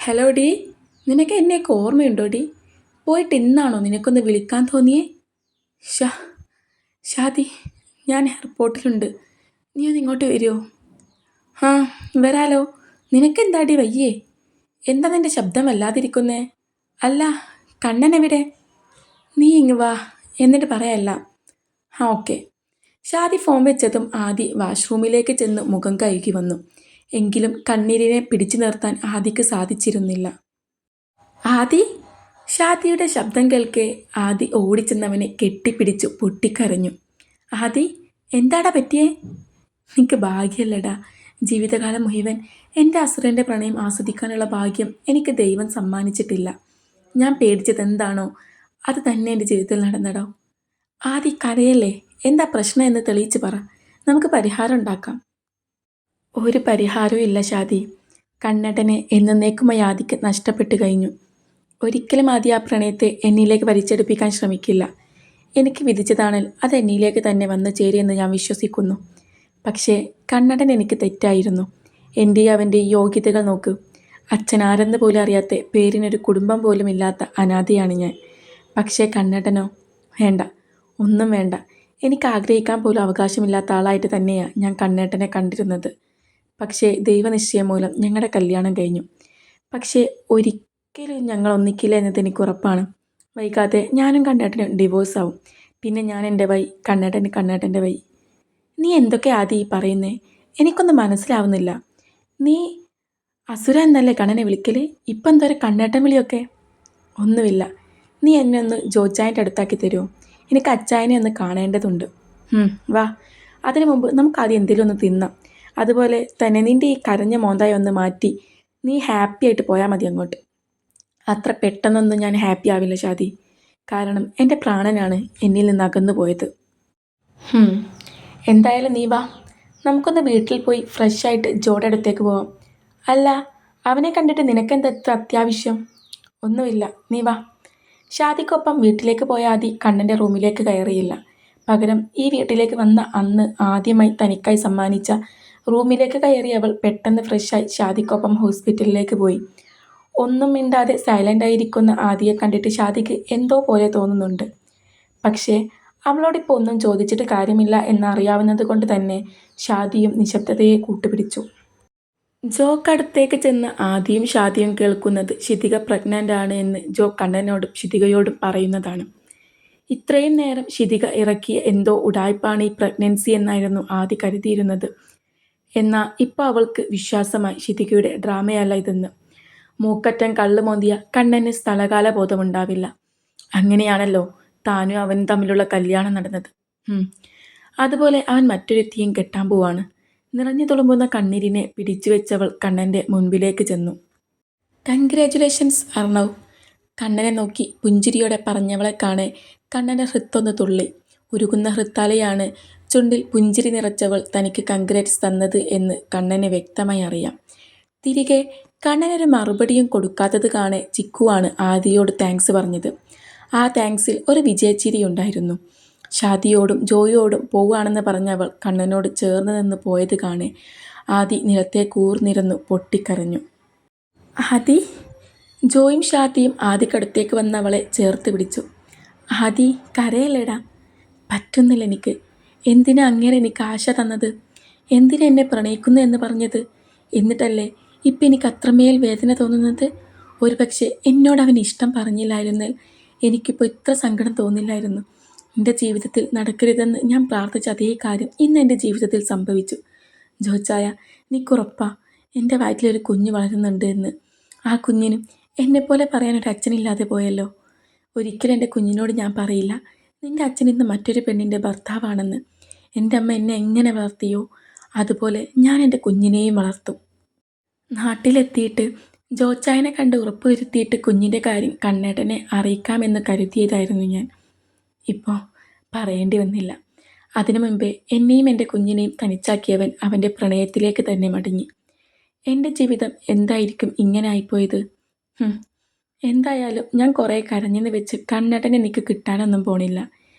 Hello D. നിനക്ക് എന്നെയൊക്കെ ഓർമ്മയുണ്ടോ ഡി? പോയിട്ട് ഇന്നാണോ നിനക്കൊന്ന് വിളിക്കാൻ തോന്നിയേ? ഷാ ഷാദി, ഞാൻ എയർപോർട്ടിലുണ്ട്. നീ ഒന്ന് ഇങ്ങോട്ട് വരുമോ? ആ, വരാലോ. നിനക്കെന്താടി വയ്യേ? എന്താ നിൻ്റെ ശബ്ദം വല്ലാതിരിക്കുന്നേ? അല്ല, കണ്ണൻ എവിടെ? നീ ഇങ്ങ് വാ, എന്നിട്ട് പറയല്ല. ആ, ഓക്കെ. ഷാദി ഫോൺ വെച്ചതും ആദി വാഷ്റൂമിലേക്ക് ചെന്ന് മുഖം കഴുകി വന്നു. എങ്കിലും കണ്ണീരിനെ പിടിച്ചു നിർത്താൻ ആദിക്ക് സാധിച്ചിരുന്നില്ല. ആദി! ഷാദിയുടെ ശബ്ദം കേൾക്കെ ആദി ഓടിച്ചെന്നവനെ കെട്ടിപ്പിടിച്ചു പൊട്ടിക്കരഞ്ഞു. ആദി, എന്താടാ പറ്റിയേ? നിനക്ക് ഭാഗ്യമല്ലടാ. ജീവിതകാലം മുഴുവൻ എൻ്റെ അസുരൻ്റെ പ്രണയം ആസ്വദിക്കാനുള്ള ഭാഗ്യം എനിക്ക് ദൈവം സമ്മാനിച്ചിട്ടില്ല. ഞാൻ പേടിച്ചത് എന്താണോ അത് തന്നെ എൻ്റെ ജീവിതത്തിൽ നടന്നടോ. ആദി, കരയല്ലേ. എന്താ പ്രശ്നം എന്ന് തെളിയിച്ച് പറ. നമുക്ക് പരിഹാരം ഉണ്ടാക്കാം. ഒരു പരിഹാരവും ഇല്ല ഷാദി. കണ്ണടനെ എന്നേക്കുമായി ആദിക്ക് നഷ്ടപ്പെട്ടു കഴിഞ്ഞു. ഒരിക്കലും ആദ്യം ആ പ്രണയത്തെ എന്നിലേക്ക് വലിച്ചെടുപ്പിക്കാൻ ശ്രമിക്കില്ല. എനിക്ക് വിധിച്ചതാണെങ്കിൽ അത് എന്നിലേക്ക് തന്നെ വന്നു ചേരുമെന്ന് ഞാൻ വിശ്വസിക്കുന്നു. പക്ഷേ കണ്ണടൻ എനിക്ക് തെറ്റായിരുന്നു. എൻ്റെയും അവൻ്റെ യോഗ്യതകൾ നോക്ക്. അച്ഛൻ ആരെന്ന് പോലും അറിയാത്ത, പേരിനൊരു കുടുംബം പോലും ഇല്ലാത്ത അനാഥയാണ് ഞാൻ. പക്ഷേ കണ്ണടനോ? വേണ്ട, ഒന്നും വേണ്ട. എനിക്ക് ആഗ്രഹിക്കാൻ പോലും അവകാശമില്ലാത്ത ആളായിട്ട് തന്നെയാണ് ഞാൻ കണ്ണേട്ടനെ കണ്ടിരുന്നത്. പക്ഷേ ദൈവനിശ്ചയം മൂലം ഞങ്ങളുടെ കല്യാണം കഴിഞ്ഞു. പക്ഷേ ഒരിക്കലും ഞങ്ങൾ ഒന്നിക്കില്ല എന്നത് എനിക്ക് ഉറപ്പാണ്. വൈകാതെ ഞാനും കണ്ണേട്ടനും ഡിവോഴ്സ് ആവും. പിന്നെ ഞാൻ എൻ്റെ വഴി, കണ്ണേട്ടന് കണ്ണേട്ടൻ്റെ വഴി. നീ എന്തൊക്കെ ആദ്യം ഈ പറയുന്നേ? എനിക്കൊന്നും മനസ്സിലാവുന്നില്ല. നീ അസുര എന്നല്ലേ കണ്ണനെ വിളിക്കല്? ഇപ്പം എന്തോരം കണ്ണേട്ടൻ വിളിയൊക്കെ? ഒന്നുമില്ല. നീ എന്നെ ഒന്ന് ജോജായൻ്റെ അടുത്താക്കി തരുമോ? എനിക്ക് അച്ചായനെ ഒന്ന് കാണേണ്ടതുണ്ട്. വാ. അതിനു മുമ്പ് നമുക്ക് ആദ്യം എന്തെങ്കിലും ഒന്ന് തിന്നാം. അതുപോലെ തന്നെ നിൻ്റെ ഈ കരഞ്ഞ മോന്തായി ഒന്ന് മാറ്റി നീ ഹാപ്പി ആയിട്ട് പോയാൽ മതി അങ്ങോട്ട്. അത്ര പെട്ടെന്നൊന്നും ഞാൻ ഹാപ്പി ആവില്ല ഷാദി. കാരണം എൻ്റെ പ്രാണനാണ് എന്നിൽ നിന്ന് അകന്നു പോയത്. എന്തായാലും നീ വാ. നമുക്കൊന്ന് വീട്ടിൽ പോയി ഫ്രഷ് ആയിട്ട് ജോയുടെ അടുത്തേക്ക് പോവാം. അല്ല, അവനെ കണ്ടിട്ട് നിനക്കെന്താ എത്ര അത്യാവശ്യം? ഒന്നുമില്ല, നീ വാ. ഷാദിക്കൊപ്പം വീട്ടിലേക്ക് പോയ ആദി കണ്ണൻ്റെ റൂമിലേക്ക് കയറിയില്ല. പകരം ഈ വീട്ടിലേക്ക് വന്ന അന്ന് ആദ്യമായി തനിക്കായി സമ്മാനിച്ച റൂമിലേക്ക് കയറി അവൾ പെട്ടെന്ന് ഫ്രഷായി ഷാദിക്കൊപ്പം ഹോസ്പിറ്റലിലേക്ക് പോയി. ഒന്നും മിണ്ടാതെ സൈലൻ്റായിരിക്കുന്ന ആദിയെ കണ്ടിട്ട് ഷാദിക്ക് എന്തോ പോലെ തോന്നുന്നുണ്ട്. പക്ഷേ അവളോടിപ്പോൾ ഒന്നും ചോദിച്ചിട്ട് കാര്യമില്ല എന്നറിയാവുന്നത് കൊണ്ട് തന്നെ ഷാദിയും നിശബ്ദതയെ കൂട്ടുപിടിച്ചു. ജോക്കടുത്തേക്ക് ചെന്ന് ആദിയും ഷാദിയും കേൾക്കുന്നത് ക്ഷിതിക പ്രഗ്നൻ്റ് ആണ് എന്ന് ജോ കണ്ണനോടും ക്ഷിതികയോടും പറയുന്നതാണ്. ഇത്രയും നേരം ക്ഷിതിക ഇറക്കിയ എന്തോ ഉടായ്പാണ് ഈ പ്രഗ്നൻസി എന്നായിരുന്നു ആദി കരുതിയിരുന്നത്. എന്നാൽ ഇപ്പോൾ അവൾക്ക് വിശ്വാസമായി ക്ഷിതികയുടെ ഡ്രാമയല്ല ഇതെന്ന്. മൂക്കറ്റം കള്ളു മോന്തിയ കണ്ണന് സ്ഥലകാല ബോധമുണ്ടാവില്ല. അങ്ങനെയാണല്ലോ താനും അവനും തമ്മിലുള്ള കല്യാണം നടന്നത്. അതുപോലെ അവൻ മറ്റൊരുത്തിയും കെട്ടാൻ പോവാണ്. നിറഞ്ഞു തുളുമ്പുന്ന കണ്ണീരിനെ പിടിച്ചു വെച്ചവൾ കണ്ണൻ്റെ മുൻപിലേക്ക് ചെന്നു. കൺഗ്രാറ്റുലേഷൻസ് അർണവ്. കണ്ണനെ നോക്കി പുഞ്ചിരിയോടെ പറഞ്ഞവളെ കാണെ കണ്ണൻ്റെ ഹൃത്തൊന്ന് തുള്ളി. ഉരുകുന്ന ഹൃത്താലെയാണ് ചുണ്ടിൽ പുഞ്ചിരി നിറച്ചവൾ തനിക്ക് കൺഗ്രാറ്റ്സ് തന്നത് എന്ന് കണ്ണന് വ്യക്തമായി അറിയാം. തിരികെ കണ്ണനൊരു മറുപടിയും കൊടുക്കാത്തത് കാണെ ചിക്കുവാണ് ആദിയോട് താങ്ക്സ് പറഞ്ഞത്. ആ താങ്ക്സിൽ ഒരു വിജയച്ചിരി ഉണ്ടായിരുന്നു. ഷാദിയോടും ജോയിയോടും പോവുകയാണെന്ന് പറഞ്ഞവൾ കണ്ണനോട് ചേർന്ന് നിന്ന് പോയത് കാണെ ആദി നിലത്തെ കൂർന്നിരുന്നു പൊട്ടിക്കരഞ്ഞു. ആദി! ജോയും ഷാദിയും ആദിക്കടുത്തേക്ക് വന്നവളെ ചേർത്ത് പിടിച്ചു. ആദി, കരയല്ലേടാ. പറ്റുന്നില്ല എനിക്ക്. എന്തിനാ അങ്ങേരെ എനിക്ക് ആശ തന്നത്? എന്തിനാ എന്നെ പ്രണയിക്കുന്നു എന്ന് പറഞ്ഞത്? എന്നിട്ടല്ലേ ഇപ്പം എനിക്ക് അത്രമേൽ വേദന തോന്നുന്നത്? ഒരു പക്ഷേ എന്നോട് അവൻ ഇഷ്ടം പറഞ്ഞില്ലായിരുന്നാൽ എനിക്കിപ്പോൾ ഇത്ര സങ്കടം തോന്നില്ലായിരുന്നു. എൻ്റെ ജീവിതത്തിൽ നടക്കരുതെന്ന് ഞാൻ പ്രാർത്ഥിച്ച അതേ കാര്യം ഇന്ന് എൻ്റെ ജീവിതത്തിൽ സംഭവിച്ചു. ജോച്ചായ, നീക്കുറപ്പാ എൻ്റെ വയറ്റിലൊരു കുഞ്ഞ് വളരുന്നുണ്ട് എന്ന്? ആ കുഞ്ഞിനും എന്നെപ്പോലെ പറയാനൊരു അച്ഛനില്ലാതെ പോയല്ലോ. ഒരിക്കലും എൻ്റെ കുഞ്ഞിനോട് ഞാൻ പറയില്ല നിൻ്റെ അച്ഛൻ ഇന്ന് മറ്റൊരു പെണ്ണിൻ്റെ ഭർത്താവാണെന്ന്. എൻ്റെ അമ്മ എന്നെ എങ്ങനെ വളർത്തിയോ അതുപോലെ ഞാൻ എൻ്റെ കുഞ്ഞിനെയും വളർത്തും. നാട്ടിലെത്തിയിട്ട് ജോച്ചായനെ കണ്ട് ഉറപ്പ് വരുത്തിയിട്ട് കുഞ്ഞിൻ്റെ കാര്യം കണ്ണേട്ടനെ അറിയിക്കാമെന്ന് കരുതിയതായിരുന്നു ഞാൻ. ഇപ്പോൾ പറയേണ്ടി വന്നില്ല. അതിനു മുമ്പേ എന്നെയും എൻ്റെ കുഞ്ഞിനെയും തനിച്ചാക്കിയവൻ അവൻ്റെ പ്രണയത്തിലേക്ക് തന്നെ മടങ്ങി. എൻ്റെ ജീവിതം എന്തായിരിക്കും ഇങ്ങനെ ആയിപ്പോയത്? എന്തായാലും ഞാൻ കുറേ കരഞ്ഞെന്ന് വെച്ച് കണ്ണേട്ടൻ എനിക്ക് കിട്ടാനൊന്നും പോണില്ല.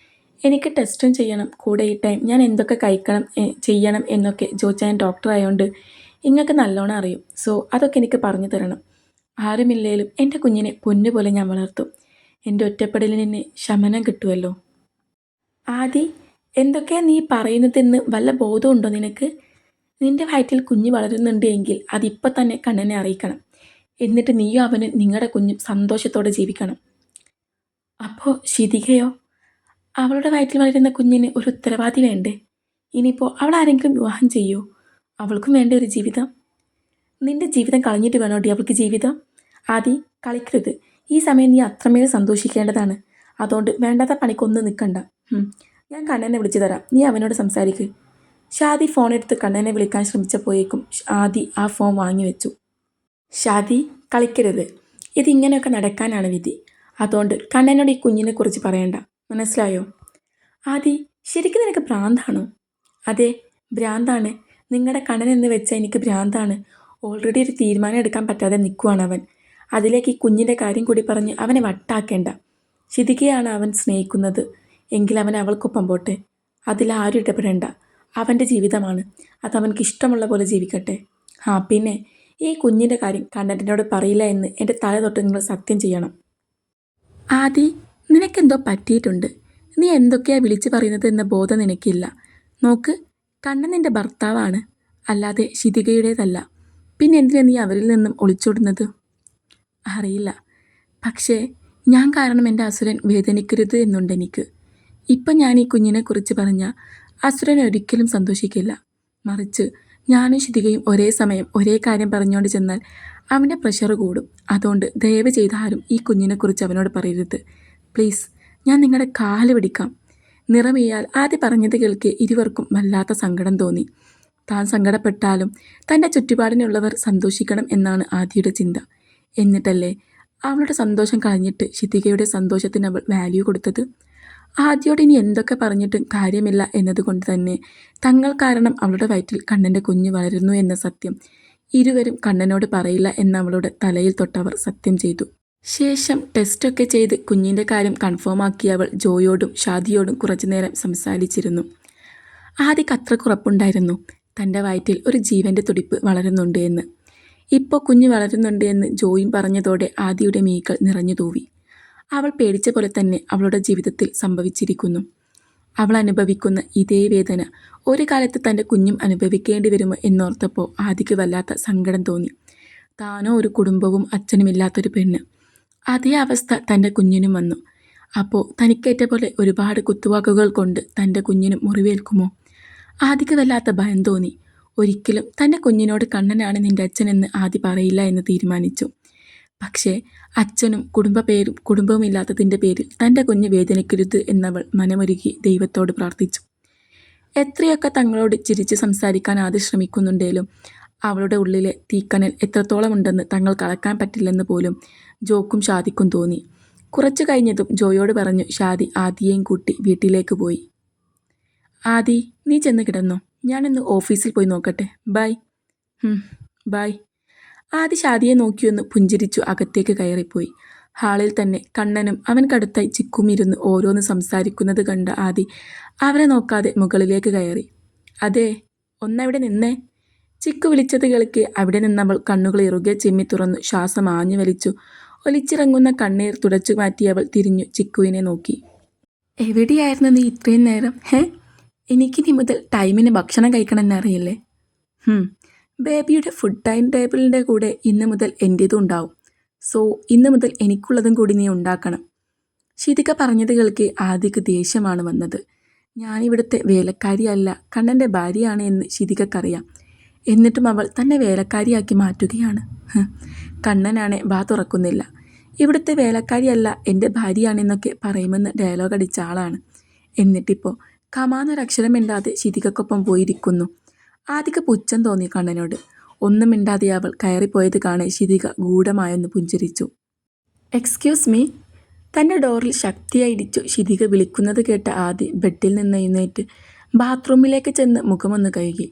എനിക്ക് ടെസ്റ്റും ചെയ്യണം. കൂടെ ഈ ടൈം ഞാൻ എന്തൊക്കെ കഴിക്കണം ചെയ്യണം എന്നൊക്കെ ജോച്ചായൻ ഡോക്ടറായതുകൊണ്ട് നിങ്ങൾക്ക് നല്ലോണം അറിയും. സോ അതൊക്കെ എനിക്ക് പറഞ്ഞു തരണം. ആരുമില്ലേലും എൻ്റെ കുഞ്ഞിനെ പൊന്നുപോലെ ഞാൻ വളർത്തും. എൻ്റെ ഒറ്റപ്പെടലിന് ശമനം കിട്ടുമല്ലോ. ആദി, എന്തൊക്കെയാ നീ പറയുന്നതെന്ന് വല്ല ബോധമുണ്ടോ നിനക്ക്? നിന്റെ വയറ്റിൽ കുഞ്ഞ് വളരുന്നുണ്ട് എങ്കിൽ അതിപ്പോൾ തന്നെ കണ്ണനെ അറിയിക്കണം. എന്നിട്ട് നീയും അവനും നിങ്ങളുടെ കുഞ്ഞും സന്തോഷത്തോടെ ജീവിക്കണം. അപ്പോൾ ശിതികയോ? അവളുടെ വയറ്റിൽ വളരുന്ന കുഞ്ഞിന് ഒരു ഉത്തരവാദി വേണ്ടേ? ഇനിയിപ്പോൾ അവൾ ആരെങ്കിലും വിവാഹം ചെയ്യോ? അവൾക്കും വേണ്ട ഒരു ജീവിതം. നിന്റെ ജീവിതം കളഞ്ഞിട്ട് വേണോടി അവൾക്ക് ജീവിതം? ആദി, കളിക്കരുത്. ഈ സമയം നീ അത്രമേൽ സന്തോഷിക്കേണ്ടതാണ്. അതുകൊണ്ട് വേണ്ടാത്ത പണിക്കൊന്നും നിൽക്കണ്ട. ഞാൻ കണ്ണനെ വിളിച്ചു തരാം, നീ അവനോട് സംസാരിക്ക്. ഷാദി ഫോണെടുത്ത് കണ്ണനെ വിളിക്കാൻ ശ്രമിച്ചപ്പോഴേക്കും ആദി ആ ഫോൺ വാങ്ങി വെച്ചു. ഷാദി, കളിക്കരുത്. ഇതിങ്ങനെയൊക്കെ നടക്കാനാണ് വിധി. അതുകൊണ്ട് കണ്ണനോട് ഈ കുഞ്ഞിനെക്കുറിച്ച് പറയണ്ട, മനസ്സിലായോ? ആദി, ശരിക്കും നിനക്ക് ഭ്രാന്താണോ? അതെ, ഭ്രാന്താണ്. നിങ്ങളുടെ കണ്ണൻ എന്ന് വെച്ചാൽ എനിക്ക് ഭ്രാന്താണ്. ഓൾറെഡി ഒരു തീരുമാനം എടുക്കാൻ പറ്റാതെ നിൽക്കുവാണ് അവൻ. അതിലേക്ക് ഈ കുഞ്ഞിൻ്റെ കാര്യം കൂടി പറഞ്ഞ് അവനെ വട്ടാക്കേണ്ട. ശിതികയാണ് അവൻ സ്നേഹിക്കുന്നത് എങ്കിൽ അവൻ അവൾക്കൊപ്പം പോട്ടെ. അതിലാരും ഇടപെടേണ്ട. അവൻ്റെ ജീവിതമാണ്, അതവനക്ക് ഇഷ്ടമുള്ള പോലെ ജീവിക്കട്ടെ. പിന്നെ ഈ കുഞ്ഞിൻ്റെ കാര്യം കണ്ണനോട് പറയില്ല എന്ന് എൻ്റെ തല തൊട്ട് നിങ്ങൾ സത്യം ചെയ്യണം. ആദി, നിനക്കെന്തോ പറ്റിയിട്ടുണ്ട്. നീ എന്തൊക്കെയാണ് വിളിച്ചു പറയുന്നത് എന്ന ബോധം നിനക്കില്ല. നോക്ക്, കണ്ണൻ നിൻ്റെ ഭർത്താവാണ്, അല്ലാതെ ശിതികയുടേതല്ല. പിന്നെ എന്തിനാ നീ അവരിൽ നിന്നും ഒളിച്ചോടുന്നത്? അറിയില്ല, പക്ഷേ ഞാൻ കാരണം എൻ്റെ അസുരൻ വേദനിക്കരുത് എന്നുണ്ട് എനിക്ക്. ഇപ്പം ഞാൻ ഈ കുഞ്ഞിനെക്കുറിച്ച് പറഞ്ഞാൽ അസുരൻ ഒരിക്കലും സന്തോഷിക്കില്ല. മറിച്ച് ഞാനും ശിതികയും ഒരേ സമയം ഒരേ കാര്യം പറഞ്ഞുകൊണ്ട് ചെന്നാൽ അവൻ്റെ പ്രഷർ കൂടും. അതുകൊണ്ട് ദയവ് ചെയ്ത് ആരും ഈ കുഞ്ഞിനെക്കുറിച്ച് അവനോട് പറയരുത് പ്ലീസ്. ഞാൻ നിങ്ങളുടെ കാല് പിടിക്കാം. നിറമിയാൽ ആദ്യം പറഞ്ഞത് കേൾക്ക് ഇരുവർക്കും വല്ലാത്ത സങ്കടം തോന്നി. താൻ സങ്കടപ്പെട്ടാലും തൻ്റെ ചുറ്റുപാടിനുള്ളവർ സന്തോഷിക്കണം എന്നാണ് ആദിയുടെ ചിന്ത. എന്നിട്ടല്ലേ അവളുടെ സന്തോഷം കളഞ്ഞിട്ട് ശിതികയുടെ സന്തോഷത്തിന് അവൾ വാല്യൂ കൊടുത്തത്. ആദ്യോട് ഇനി എന്തൊക്കെ പറഞ്ഞിട്ടും കാര്യമില്ല എന്നതുകൊണ്ട് തന്നെ തങ്ങൾ കാരണം അവളുടെ വയറ്റിൽ കണ്ണൻ്റെ കുഞ്ഞ് വളരുന്നു എന്ന സത്യം ഇരുവരും കണ്ണനോട് പറയില്ല എന്നവളുടെ തലയിൽ തൊട്ടവർ സത്യം ചെയ്തു. ശേഷം ടെസ്റ്റൊക്കെ ചെയ്ത് കുഞ്ഞിൻ്റെ കാര്യം കൺഫേം ആക്കിയവൾ ജോയോടും ഷാദിയോടും കുറച്ചുനേരം സംസാരിച്ചിരുന്നു. ആദിക്ക് അത്രയ്ക്ക് ഉറപ്പുണ്ടായിരുന്നു തൻ്റെ വയറ്റിൽ ഒരു ജീവൻ്റെ തുടിപ്പ് വളരുന്നുണ്ട് എന്ന്. ഇപ്പോൾ കുഞ്ഞ് വളരുന്നുണ്ട് എന്ന് ജോയും പറഞ്ഞതോടെ ആദിയുടെ മീക്കൾ നിറഞ്ഞു തൂവി. അവൾ പേടിച്ച പോലെ തന്നെ അവളുടെ ജീവിതത്തിൽ സംഭവിച്ചിരിക്കുന്നു. അവൾ അനുഭവിക്കുന്ന ഇതേ വേദന ഒരു കാലത്ത് തൻ്റെ കുഞ്ഞും അനുഭവിക്കേണ്ടി വരുമോ എന്നോർത്തപ്പോൾ ആദിക്ക് വല്ലാത്ത സങ്കടം തോന്നി. താനോ ഒരു കുടുംബവും അച്ഛനുമില്ലാത്തൊരു പെണ്ണ്. അതേ അവസ്ഥ തൻ്റെ കുഞ്ഞിനും വന്നു. അപ്പോൾ തനിക്കേറ്റ പോലെ ഒരുപാട് കുത്തുവാക്കുകൾ കൊണ്ട് തൻ്റെ കുഞ്ഞിനും മുറിവേൽക്കുമോ? ആദിക്ക് വല്ലാത്ത ഭയം തോന്നി. ഒരിക്കലും തൻ്റെ കുഞ്ഞിനോട് കണ്ണനാണ് നിൻ്റെ അച്ഛനെന്ന് ആദി പറയില്ല എന്ന് തീരുമാനിച്ചു. പക്ഷേ അച്ഛനും കുടുംബവും ഇല്ലാത്തതിൻ്റെ പേരിൽ തൻ്റെ കുഞ്ഞ് വേദനിക്കരുത് എന്നവൾ മനമൊരുക്കി ദൈവത്തോട് പ്രാർത്ഥിച്ചു. എത്രയൊക്കെ തങ്ങളോട് ചിരിച്ച് സംസാരിക്കാൻ ആദി ശ്രമിക്കുന്നുണ്ടെങ്കിലും അവളുടെ ഉള്ളിലെ തീക്കനൽ എത്രത്തോളം ഉണ്ടെന്ന് തങ്ങൾക്ക് അളക്കാൻ പറ്റില്ലെന്ന് പോലും ജോക്കും ഷാദിക്കും തോന്നി. കുറച്ചു കഴിഞ്ഞതും ജോയോട് പറഞ്ഞു ഷാദി ആദിയെയും കൂട്ടി വീട്ടിലേക്ക് പോയി. ആദി, നീ ചെന്ന് കിടന്നോ, ഞാനിന്ന് ഓഫീസിൽ പോയി നോക്കട്ടെ. ബൈ. ബൈ. ആദി ഷാദിയെ നോക്കിയൊന്ന് പുഞ്ചിരിച്ചു അകത്തേക്ക് കയറിപ്പോയി. ഹാളിൽ തന്നെ കണ്ണനും അവൻക്കടുത്തായി ചിക്കും ഇരുന്ന് ഓരോന്ന് സംസാരിക്കുന്നത് കണ്ട ആദി അവരെ നോക്കാതെ മുകളിലേക്ക് കയറി. അതെ, ഒന്നവിടെ നിന്നേ. ചിക്കു വിളിച്ചത് കേൾക്ക് അവിടെ നിന്നവൾ കണ്ണുകൾ ഇറുകെ ചിമ്മി തുറന്നു ശ്വാസം ആഞ്ഞു വലിച്ചു. ഒലിച്ചിറങ്ങുന്ന കണ്ണീർ തുടച്ചു മാറ്റിയവൾ തിരിഞ്ഞു ചിക്കുവിനെ നോക്കി. എവിടെയായിരുന്നു നീ ഇത്രയും നേരം? എനിക്കിനി മുതൽ ടൈമിന് ഭക്ഷണം കഴിക്കണമെന്നറിയില്ലേ? ബേബിയുടെ ഫുഡ് ടൈം ടേബിളിൻ്റെ കൂടെ ഇന്ന് മുതൽ എൻ്റേതും ഉണ്ടാവും. സോ ഇന്ന് മുതൽ എനിക്കുള്ളതും കൂടി നീ ഉണ്ടാക്കണം. ശിതിക പറഞ്ഞത് കേൾക്ക് ആദിക്ക് ദേഷ്യമാണ് വന്നത്. ഞാനിവിടുത്തെ വേലക്കാരിയല്ല, കണ്ണൻ്റെ ഭാര്യയാണ് എന്ന് ശിതികക്കറിയാം. എന്നിട്ടും അവൾ തന്നെ വേലക്കാരിയാക്കി മാറ്റുകയാണ്. കണ്ണനാണെ വാ തുറക്കുന്നില്ല. ഇവിടുത്തെ വേലക്കാരിയല്ല എൻ്റെ ഭാര്യയാണെന്നൊക്കെ പറയുമെന്ന് ഡയലോഗ് അടിച്ച ആളാണ്. എന്നിട്ടിപ്പോൾ കമാന്നൊരക്ഷരം മിണ്ടാതെ ശിതികക്കൊപ്പം പോയിരിക്കുന്നു. ആദിക്ക് പുച്ഛം തോന്നി കണ്ണനോട്. ഒന്നും മിണ്ടാതെ അവൾ കയറിപ്പോയത് കാണെ ശിതിക ഗൂഢമായൊന്ന് പുഞ്ചിരിച്ചു. Excuse me. തൻ്റെ ഡോറിൽ ശക്തിയായി ഇടിച്ചു ശിതിക വിളിക്കുന്നത് കേട്ട ആദി ബെഡിൽ നിന്ന് എഴുന്നേറ്റ് ബാത്റൂമിലേക്ക് ചെന്ന് മുഖമൊന്ന് കഴുകി.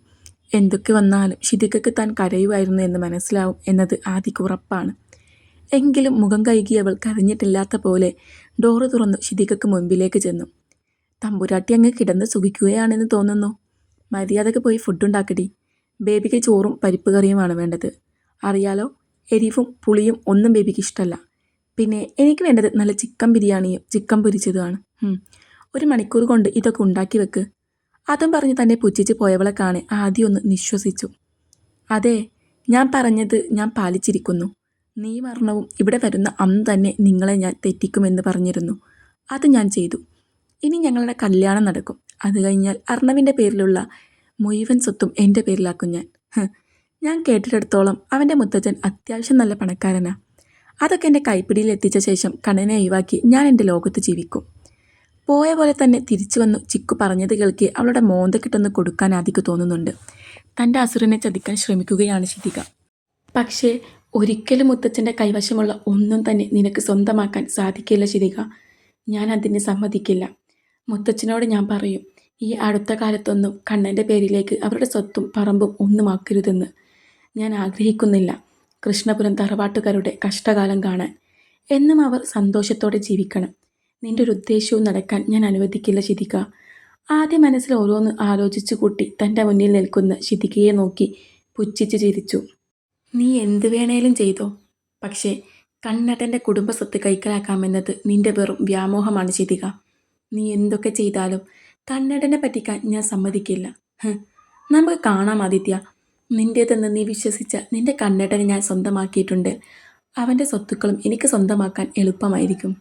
എന്തൊക്കെ വന്നാലും ശിതികയ്ക്ക് താൻ കരയുമായിരുന്നു എന്ന് മനസ്സിലാവും എന്നത് ആദിക്ക് ഉറപ്പാണ്. എങ്കിലും മുഖം കഴുകിയവൾ കരഞ്ഞിട്ടില്ലാത്ത പോലെ ഡോറ് തുറന്നു ശിതികയ്ക്ക് മുൻപിലേക്ക് ചെന്നു. തമ്പുരാട്ടി അങ്ങ് കിടന്ന് സുഖിക്കുകയാണെന്ന് തോന്നുന്നു. മര്യാദക്ക് പോയി ഫുഡ് ഉണ്ടാക്കടി. ബേബിക്ക് ചോറും പരിപ്പ് കറിയുമാണ് വേണ്ടത്. അറിയാലോ, എരിവും പുളിയും ഒന്നും ബേബിക്ക് ഇഷ്ടമല്ല. പിന്നെ എനിക്ക് വേണ്ടത് നല്ല ചിക്കൻ ബിരിയാണിയും ചിക്കൻ പൊരിച്ചതുമാണ്. 1 മണിക്കൂർ കൊണ്ട് ഇതൊക്കെ ഉണ്ടാക്കി വെക്ക്. അതും പറഞ്ഞ് തന്നെ പുച്ഛിച്ച് പോയവളെ കാണെ ആദ്യം ഒന്ന് നിശ്വസിച്ചു. അതെ, ഞാൻ പറഞ്ഞത് ഞാൻ പാലിച്ചിരിക്കുന്നു. നീ മരണവും ഇവിടെ വരുന്ന അന്ന് തന്നെ നിങ്ങളെ ഞാൻ തെറ്റിക്കുമെന്ന് പറഞ്ഞിരുന്നു. അത് ഞാൻ ചെയ്തു. ഇനി ഞങ്ങളുടെ കല്യാണം നടക്കും. അത് കഴിഞ്ഞാൽ അർണവിൻ്റെ പേരിലുള്ള മുഴുവൻ സ്വത്തും എൻ്റെ പേരിലാക്കും ഞാൻ. ഞാൻ കേട്ടിടത്തോളം അവൻ്റെ മുത്തച്ഛൻ അത്യാവശ്യം നല്ല പണക്കാരനാ. അതൊക്കെ എൻ്റെ കൈപ്പിടിയിൽ എത്തിച്ച ശേഷം കണ്ണനെ ഒഴിവാക്കി ഞാൻ എൻ്റെ ലോകത്ത് ജീവിക്കും. പോയ പോലെ തന്നെ തിരിച്ചു വന്നു ചിക്കു പറഞ്ഞത് കേൾക്കി അവളുടെ മോന്തക്കിട്ടൊന്ന് കൊടുക്കാൻ ആദിക്ക് തോന്നുന്നുണ്ട്. തൻ്റെ അസുരനെ ചതിക്കാൻ ശ്രമിക്കുകയാണ് ശിതിക. പക്ഷേ ഒരിക്കലും മുത്തച്ഛൻ്റെ കൈവശമുള്ള ഒന്നും തന്നെ നിനക്ക് സ്വന്തമാക്കാൻ സാധിക്കില്ല ശിതിക. ഞാൻ അതിന് സമ്മതിക്കില്ല. മുത്തച്ഛനോട് ഞാൻ പറയും, ഈ അടുത്ത കാലത്തൊന്നും കണ്ണൻ്റെ പേരിലേക്ക് അവരുടെ സ്വത്തും പറമ്പും ഒന്നുമാക്കരുതെന്ന്. ഞാൻ ആഗ്രഹിക്കുന്നില്ല കൃഷ്ണപുരം തറവാട്ടുകാരുടെ കഷ്ടകാലം കാണാൻ. എന്നും അവർ സന്തോഷത്തോടെ ജീവിക്കണം. നിന്റെ ഒരു ഉദ്ദേശവും നടക്കാൻ ഞാൻ അനുവദിക്കില്ല ശിതിക. ആദ്യം മനസ്സിൽ ഓരോന്ന് ആലോചിച്ചു കൂട്ടി തൻ്റെ മുന്നിൽ നിൽക്കുന്ന ശിതികയെ നോക്കി പുച്ഛിച്ച് ചിരിച്ചു. നീ എന്ത് വേണേലും ചെയ്തോ, പക്ഷേ കണ്ണേട്ടൻ്റെ കുടുംബസ്വത്ത് കൈക്കലാക്കാമെന്നത് നിന്റെ വെറും വ്യാമോഹമാണ് ശിതിക. നീ എന്തൊക്കെ ചെയ്താലും കണ്ണേട്ടനെ പറ്റിക്കാൻ ഞാൻ സമ്മതിക്കില്ല. നമുക്ക് കാണാം ആദിത്യ. നിൻ്റേതെന്ന് നീ വിശ്വസിച്ച നിന്റെ കണ്ണേട്ടനെ ഞാൻ സ്വന്തമാക്കിയിട്ടുണ്ട്. അവൻ്റെ സ്വത്തുക്കളും എനിക്ക് സ്വന്തമാക്കാൻ എളുപ്പമായിരിക്കും.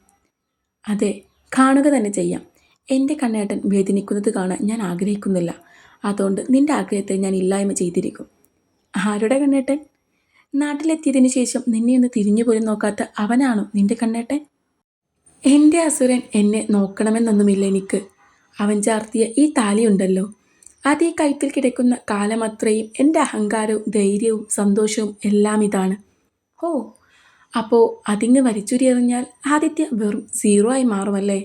അതെ, കാണുക തന്നെ ചെയ്യാം. എൻ്റെ കണ്ണേട്ടൻ വേദനിക്കുന്നത് കാണാൻ ഞാൻ ആഗ്രഹിക്കുന്നില്ല. അതുകൊണ്ട് നിന്റെ ആഗ്രഹത്തെ ഞാൻ ഇല്ലായ്മ ചെയ്തിരിക്കും. ആരുടെ കണ്ണേട്ടൻ? നാട്ടിലെത്തിയതിന് ശേഷം നിന്നെ ഒന്ന് തിരിഞ്ഞു പോലും നോക്കാത്ത അവനാണോ നിന്റെ കണ്ണേട്ടൻ? എൻ്റെ അസുരൻ എന്നെ നോക്കണമെന്നൊന്നുമില്ല എനിക്ക്. അവൻ ചാർത്തിയ ഈ താലിയുണ്ടല്ലോ, അത് ഈ കഴുത്തിൽ കിടക്കുന്ന കാലമത്രയും എൻ്റെ അഹങ്കാരവും ധൈര്യവും സന്തോഷവും എല്ലാം ഇതാണ്. ഓ, അപ്പോൾ അതിങ്ങ് വലിച്ചുരിയെറിഞ്ഞാൽ ആദിത്യ വെറും 0 ആയി മാറുമല്ലേ?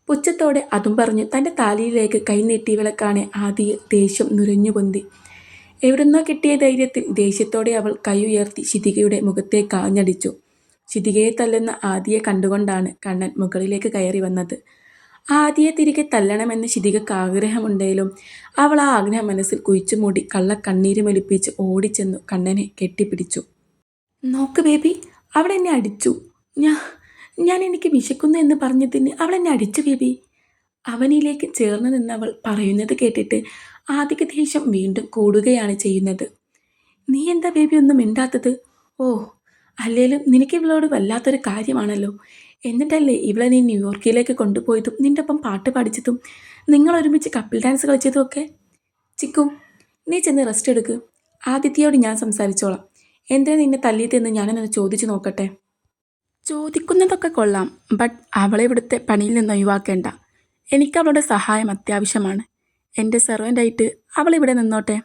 പുച്ഛത്തോടെ അതും പറഞ്ഞ് തൻ്റെ താലിയിലേക്ക് കൈനീട്ടിയവളെ കാണെ ആദിയെ ദേഷ്യം നുരഞ്ഞു പൊന്തി. എവിടുന്നോ കിട്ടിയ ധൈര്യത്തിൽ ദേഷ്യത്തോടെ അവൾ കൈ ഉയർത്തി ശിതികയുടെ മുഖത്തേക്ക് ആഞ്ഞടിച്ചു. ശിതികയെ തല്ലുന്ന ആദിയെ കണ്ടുകൊണ്ടാണ് കണ്ണൻ മുകളിലേക്ക് കയറി വന്നത്. ആദിയെ തിരികെ തല്ലണമെന്ന് ശിതികക്ക് ആഗ്രഹമുണ്ടെങ്കിലും അവൾ ആ ആഗ്രഹം മനസ്സിൽ കുഴിച്ചുമൂടി കണ്ണീരുമൊലിപ്പിച്ച് ഓടിച്ചെന്നു കണ്ണനെ കെട്ടിപ്പിടിച്ചു. നോക്ക് ബേബി, അവൾ എന്നെ അടിച്ചു. ഞാൻ എനിക്ക് വിശക്കുന്നു എന്ന് പറഞ്ഞതിന് അവൾ എന്നെ അടിച്ചു ബേബി. അവനിലേക്ക് ചേർന്ന് നിന്നവൾ പറയുന്നത് കേട്ടിട്ട് ആദിക്ക് ദേഷ്യം വീണ്ടും കൂടുകയാണ് ചെയ്യുന്നത്. നീ എന്താ ബേബി ഒന്നും മിണ്ടാത്തത്? ഓ, അല്ലേലും നിനക്ക് ഇവളോട് വല്ലാത്തൊരു കാര്യമാണല്ലോ. എന്നിട്ടല്ലേ ഇവളെ നീ ന്യൂയോർക്കിലേക്ക് കൊണ്ടുപോയതും നിൻ്റെ ഒപ്പം പാട്ട് പാടിച്ചതും നിങ്ങൾ ഒരുമിച്ച് കപ്പിൾ ഡാൻസ് കളിച്ചതും ഒക്കെ. ചിക്കു, നീ ചെന്ന് റെസ്റ്റ് എടുക്ക്. ആദിത്യയോട് ഞാൻ സംസാരിച്ചോളാം. എന്തിനാ നിന്നെ തല്ലിയതെന്ന് ഞാനൊന്ന് ചോദിച്ചു നോക്കട്ടെ. ചോദിക്കുന്നതൊക്കെ കൊള്ളാം, ബട്ട് അവളെ ഇവിടുത്തെ പണിയിൽ നിന്ന് ഒഴിവാക്കേണ്ട. എനിക്ക് അവളുടെ സഹായം അത്യാവശ്യമാണ്. എൻ്റെ സെർവൻ്റായിട്ട് അവളിവിടെ നിന്നോട്ടെ.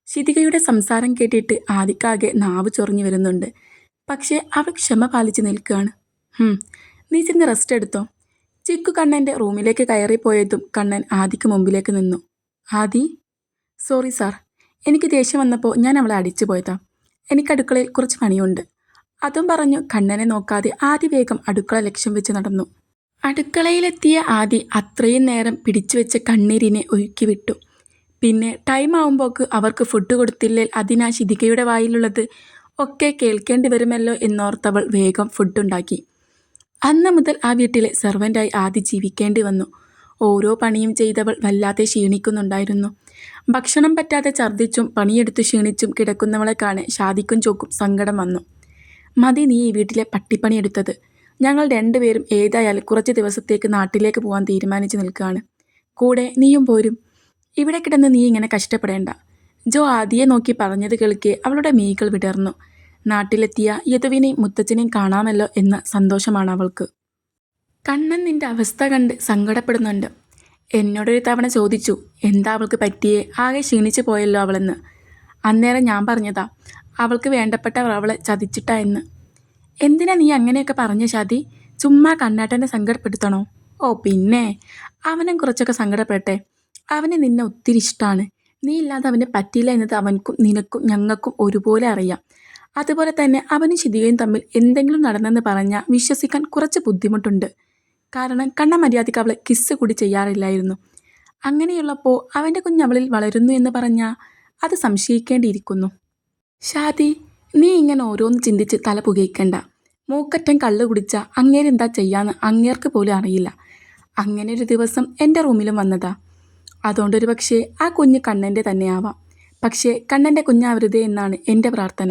ശിതികയുടെ സംസാരം കേട്ടിട്ട് ആദിക്കാകെ നാവ് ചൊറിഞ്ഞു വരുന്നുണ്ട്. പക്ഷേ അവൾ ക്ഷമ പാലിച്ച് നിൽക്കുകയാണ്. നീ ചെന്ന് റെസ്റ്റ് എടുത്തോ. ചിക്കു കണ്ണൻ്റെ റൂമിലേക്ക് കയറിപ്പോയതും കണ്ണൻ ആദിക്ക് മുമ്പിലേക്ക് നിന്നു. ആദി, സോറി സാർ, എനിക്ക് ദേഷ്യം വന്നപ്പോൾ ഞാൻ അവളെ അടിച്ചു പോയതാ. എനിക്ക് അടുക്കളയിൽ കുറച്ച് പണിയുണ്ട്. അതും പറഞ്ഞു കണ്ണനെ നോക്കാതെ ആദി വേഗം അടുക്കള ലക്ഷ്യം വെച്ച് നടന്നു. അടുക്കളയിലെത്തിയ ആദി അത്രയും നേരം പിടിച്ചു വെച്ച കണ്ണീരിനെ ഒഴുക്കിവിട്ടു. പിന്നെ ടൈം ആവുമ്പോൾക്ക് അവർക്ക് ഫുഡ് കൊടുത്തില്ലേൽ അതിനാ ശിതികയുടെ വായിലുള്ളത് ഒക്കെ കേൾക്കേണ്ടി വരുമല്ലോ എന്നോർത്തവൾ വേഗം ഫുഡുണ്ടാക്കി. അന്ന് മുതൽ ആ വീട്ടിലെ സെർവൻ്റായി ആദി ജീവിക്കേണ്ടി വന്നു. ഓരോ പണിയും ചെയ്തവൾ വല്ലാതെ ക്ഷീണിക്കുന്നുണ്ടായിരുന്നു. ഭക്ഷണം പറ്റാതെ ഛർദ്ദിച്ചും പണിയെടുത്ത് ക്ഷീണിച്ചും കിടക്കുന്നവളെ കാണെ ഷാദിക്കും ചോക്കും സങ്കടം വന്നു. മതി നീ ഈ വീട്ടിലെ പട്ടിപ്പണിയെടുത്തത്. ഞങ്ങൾ 2 പേരും ഏതായാലും കുറച്ച് ദിവസത്തേക്ക് നാട്ടിലേക്ക് പോകാൻ തീരുമാനിച്ച് നിൽക്കുകയാണ്. കൂടെ നീയും പോരും. ഇവിടെ കിടന്ന് നീ ഇങ്ങനെ കഷ്ടപ്പെടേണ്ട. ജോ ആദിയെ നോക്കി പറഞ്ഞത് കേൾക്കെ അവളുടെ മീകൾ വിടർന്നു. നാട്ടിലെത്തിയ യദുവിനെയും മുത്തച്ഛനെയും കാണാമല്ലോ എന്ന സന്തോഷമാണ് അവൾക്ക്. കണ്ണൻ നിന്റെ അവസ്ഥ കണ്ട് സങ്കടപ്പെടുന്നുണ്ട്. എന്നോടൊരു തവണ ചോദിച്ചു എന്താ അവൾക്ക് പറ്റിയേ, ആകെ ക്ഷീണിച്ചു പോയല്ലോ അവളെന്ന്. അന്നേരം ഞാൻ പറഞ്ഞതാ അവൾക്ക് വേണ്ടപ്പെട്ടവർ അവളെ ചതിച്ചിട്ടാ എന്ന്. എന്തിനാ നീ അങ്ങനെയൊക്കെ പറഞ്ഞ ഷാദി? ചുമ്മാ കണ്ണാട്ടനെ സങ്കടപ്പെടുത്തണോ? ഓ പിന്നെ, അവനും കുറച്ചൊക്കെ സങ്കടപ്പെടട്ടെ. അവന് നിന്നെ ഒത്തിരി ഇഷ്ടമാണ്. നീ ഇല്ലാതെ അവന് പറ്റില്ല എന്നത് അവൻക്കും നിനക്കും ഞങ്ങൾക്കും ഒരുപോലെ അറിയാം. അതുപോലെ തന്നെ അവനും ശിതികയും തമ്മിൽ എന്തെങ്കിലും നടന്നെന്ന് പറഞ്ഞാൽ വിശ്വസിക്കാൻ കുറച്ച് ബുദ്ധിമുട്ടുണ്ട്. കാരണം കണ്ണ മര്യാദയ്ക്ക് അവളെ കിസ് കൂടി ചെയ്യാറില്ലായിരുന്നു. അങ്ങനെയുള്ളപ്പോൾ അവൻ്റെ കുഞ്ഞ് അവളിൽ വളരുന്നു എന്ന് പറഞ്ഞാൽ അത് സംശയിക്കേണ്ടിയിരിക്കുന്നു. ഷാദി, നീ ഇങ്ങനെ ഓരോന്ന് ചിന്തിച്ച് തല പുകയിക്കണ്ട. മൂക്കറ്റം കള്ളു കുടിച്ച അങ്ങേരെന്താ ചെയ്യാന്ന് അങ്ങേർക്ക് പോലും അറിയില്ല. അങ്ങനെ ഒരു ദിവസം എൻ്റെ റൂമിലും വന്നതാ. അതുകൊണ്ടൊരു പക്ഷേ ആ കുഞ്ഞ് കണ്ണൻ്റെ തന്നെയാവാം. പക്ഷേ കണ്ണൻ്റെ കുഞ്ഞാവരുതേ എന്നാണ് എൻ്റെ പ്രാർത്ഥന.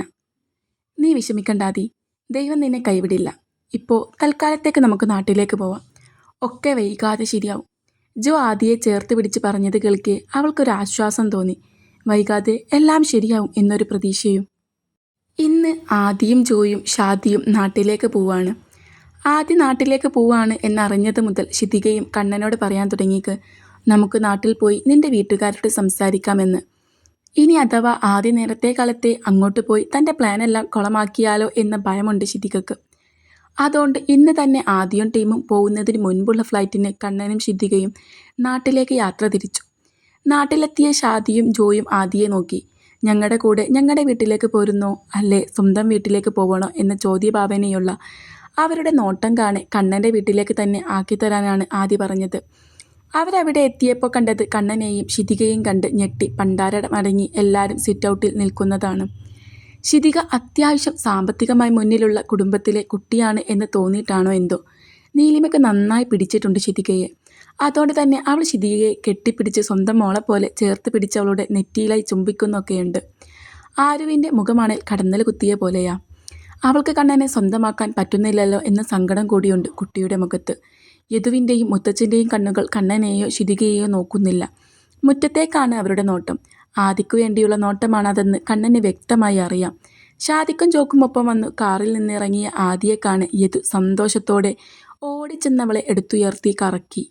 നീ വിഷമിക്കണ്ടാതി, ദൈവം നിന്നെ കൈവിടില്ല. ഇപ്പോൾ തൽക്കാലത്തേക്ക് നമുക്ക് നാട്ടിലേക്ക് പോവാം. ഒക്കെ വൈകാതെ ശരിയാവും. ജോ ആദിയെ ചേർത്ത് പിടിച്ച് പറഞ്ഞത് കേൾക്കെ അവൾക്കൊരാശ്വാസം തോന്നി. വൈകാതെ എല്ലാം ശരിയാവും എന്നൊരു പ്രതീക്ഷയും. ഇന്ന് ആദിയും ജോയും ഷാദിയും നാട്ടിലേക്ക് പോവാണ്. ആദ്യ നാട്ടിലേക്ക് പോവാണ് എന്നറിഞ്ഞത് മുതൽ ശിതികയും കണ്ണനോട് പറയാൻ തുടങ്ങിക്ക്, നമുക്ക് നാട്ടിൽ പോയി നിന്റെ വീട്ടുകാരോട് സംസാരിക്കാമെന്ന്. ഇനി അഥവാ ആദ്യ നേരത്തെ കാലത്തെ അങ്ങോട്ട് പോയി തൻ്റെ പ്ലാനെല്ലാം കുളമാക്കിയാലോ എന്ന ഭയമുണ്ട് ശിതികക്ക്. അതുകൊണ്ട് ഇന്ന് തന്നെ ആദിയും ടീമും പോകുന്നതിന് മുൻപുള്ള ഫ്ലൈറ്റിന് കണ്ണനും ശിതികയും നാട്ടിലേക്ക് യാത്ര തിരിച്ചു. നാട്ടിലെത്തിയ ഷാദിയും ജോയും ആദിയെ നോക്കി. ഞങ്ങളുടെ കൂടെ ഞങ്ങളുടെ വീട്ടിലേക്ക് പോരുന്നോ അല്ലേ സ്വന്തം വീട്ടിലേക്ക് പോകണോ എന്ന ചോദ്യഭാവനയുള്ള അവരുടെ നോട്ടം കാണെ കണ്ണൻ്റെ വീട്ടിലേക്ക് തന്നെ ആക്കിത്തരാനാണ് ആദി പറഞ്ഞത്. അവരവിടെ എത്തിയപ്പോൾ കണ്ടത് കണ്ണനെയും ശിതികയും കണ്ട് ഞെട്ടി പണ്ടാരമടങ്ങി എല്ലാവരും സിറ്റൗട്ടിൽ നിൽക്കുന്നതാണ്. ശിതിക അത്യാവശ്യം സാമ്പത്തികമായി മുന്നിലുള്ള കുടുംബത്തിലെ കുട്ടിയാണ് എന്ന് തോന്നിയിട്ടാണോ എന്തോ നീലിമയ്ക്ക് നന്നായി പിടിച്ചിട്ടുണ്ട് ശിതികയെ. അതുകൊണ്ട് തന്നെ അവൾ ശിതികയെ കെട്ടിപ്പിടിച്ച് സ്വന്തം മോളെ പോലെ ചേർത്ത് പിടിച്ച് അവളുടെ നെറ്റിയിലായി ചുംബിക്കുന്നൊക്കെയുണ്ട്. ആരുവിൻ്റെ മുഖമാണേൽ കടന്നൽ കുത്തിയ പോലെയാ. അവൾക്ക് കണ്ണനെ സ്വന്തമാക്കാൻ പറ്റുന്നില്ലല്ലോ എന്ന സങ്കടം കൂടിയുണ്ട് കുട്ടിയുടെ മുഖത്ത്. യദുവിൻ്റെയും മുത്തച്ഛൻ്റെയും കണ്ണുകൾ കണ്ണനെയോ ശിതികയെയോ നോക്കുന്നില്ല. മുറ്റത്തേക്കാണ് അവരുടെ നോട്ടം. ആദിക്കു വേണ്ടിയുള്ള നോട്ടമാണതെന്ന് കണ്ണന് വ്യക്തമായി അറിയാം. ഷാദിക്കും ജോക്കുമൊപ്പം വന്ന് കാറിൽ നിന്നിറങ്ങിയ ആദിയെ കാണെ യദു സന്തോഷത്തോടെ ഓടിച്ചെന്നവളെ എടുത്തുയർത്തി കറക്കി.